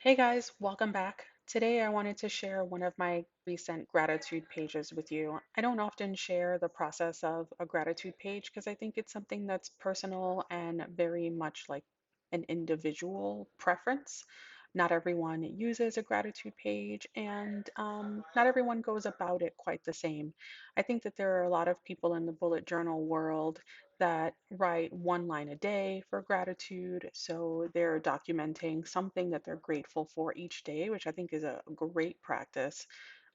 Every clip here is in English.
Hey guys, welcome back. Today I wanted to share one of my recent gratitude pages with you. I don't often share the process of a gratitude page because I think it's something that's personal and very much like an individual preference. Not everyone uses a gratitude page, and not everyone goes about it quite the same. I think that there are a lot of people in the bullet journal world that write one line a day for gratitude. So they're documenting something that they're grateful for each day, which I think is a great practice.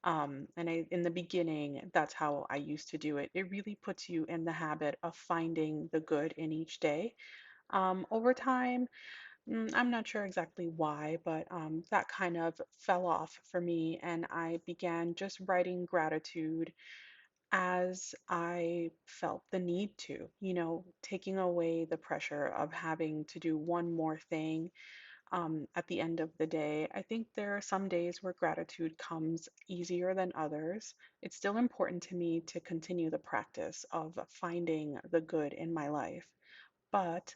In the beginning, that's how I used to do it. It really puts you in the habit of finding the good in each day. Over time, I'm not sure exactly why, but that kind of fell off for me, and I began just writing gratitude as I felt the need to, taking away the pressure of having to do one more thing at the end of the day. I think there are some days where gratitude comes easier than others. It's still important to me to continue the practice of finding the good in my life. But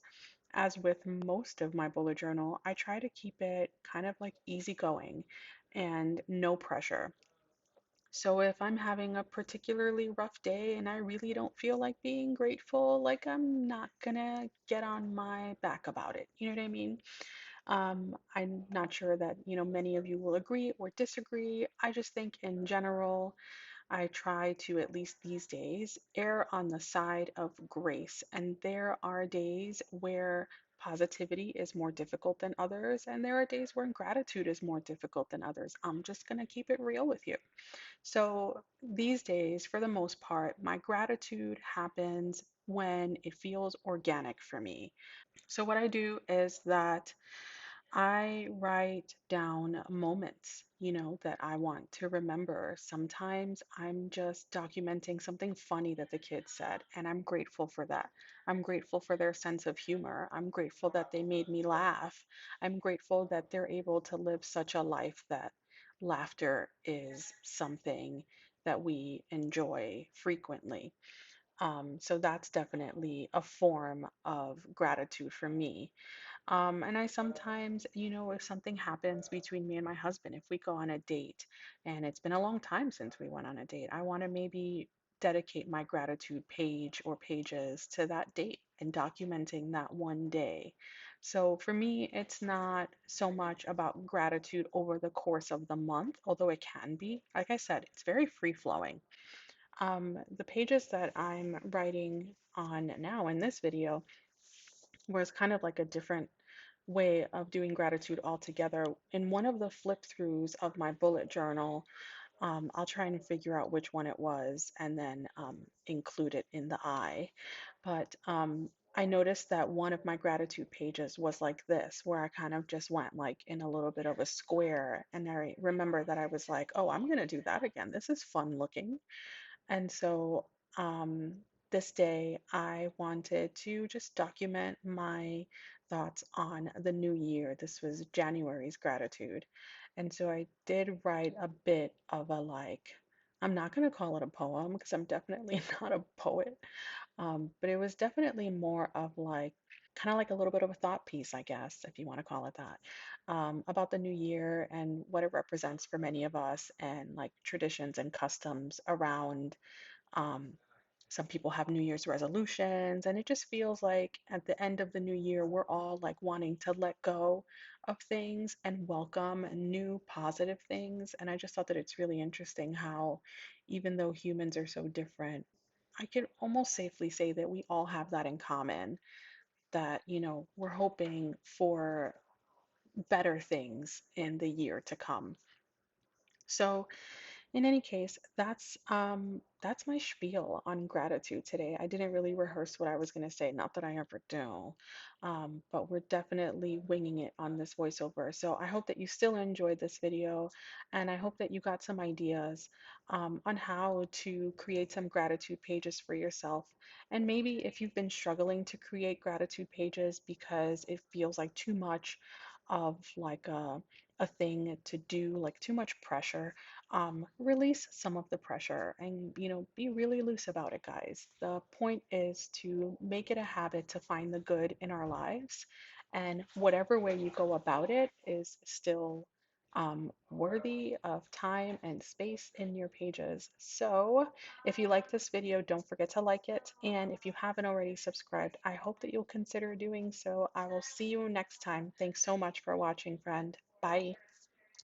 as with most of my bullet journal, I try to keep it kind of like easygoing and no pressure. So if I'm having a particularly rough day and I really don't feel like being grateful, like I'm not gonna get on my back about it. You know what I mean? I'm not sure that, many of you will agree or disagree. I just think in general, I try to, at least these days, err on the side of grace. And there are days where positivity is more difficult than others, and there are days where gratitude is more difficult than others. I'm just going to keep it real with you. So these days, for the most part, my gratitude happens when it feels organic for me. So what I do is that I write down moments, that I want to remember. Sometimes I'm just documenting something funny that the kids said, and I'm grateful for that. I'm grateful for their sense of humor. I'm grateful that they made me laugh. I'm grateful that they're able to live such a life that laughter is something that we enjoy frequently. So that's definitely a form of gratitude for me. And I sometimes, if something happens between me and my husband, if we go on a date and it's been a long time since we went on a date, I want to maybe dedicate my gratitude page or pages to that date and documenting that one day. So for me, it's not so much about gratitude over the course of the month, although it can be. Like I said, it's very free flowing. The pages that I'm writing on now in this video was kind of like a different way of doing gratitude altogether. In one of the flip throughs of my bullet journal, I'll try and figure out which one it was and then include it in the eye. But I noticed that one of my gratitude pages was like this, where I kind of just went like in a little bit of a square. And I remember that I was like, oh, I'm going to do that again. This is fun looking. And so um, this day, I wanted to just document my thoughts on the new year. This was January's gratitude. And so I did write a bit of a like, I'm not going to call it a poem because I'm definitely not a poet, but it was definitely more of like, kind of like a little bit of a thought piece, I guess, if you want to call it that, about the new year and what it represents for many of us and like traditions and customs around um, some people have New Year's resolutions, and it just feels like at the end of the new year, we're all like wanting to let go of things and welcome new positive things. And I just thought that it's really interesting how, even though humans are so different, I could almost safely say that we all have that in common, that, we're hoping for better things in the year to come. So, in any case, that's my spiel on gratitude today. I didn't really rehearse what I was going to say, not that I ever do. But we're definitely winging it on this voiceover. So I hope that you still enjoyed this video, and I hope that you got some ideas on how to create some gratitude pages for yourself. And maybe if you've been struggling to create gratitude pages because it feels like too much of like a thing to do, like too much pressure, release some of the pressure and, be really loose about it, guys. The point is to make it a habit to find the good in our lives And whatever way you go about it is still worthy of time and space in your pages. So if you like this video, don't forget to like it. And if you haven't already subscribed, I hope that you'll consider doing so. I will see you next time. Thanks so much for watching, friend. Bye.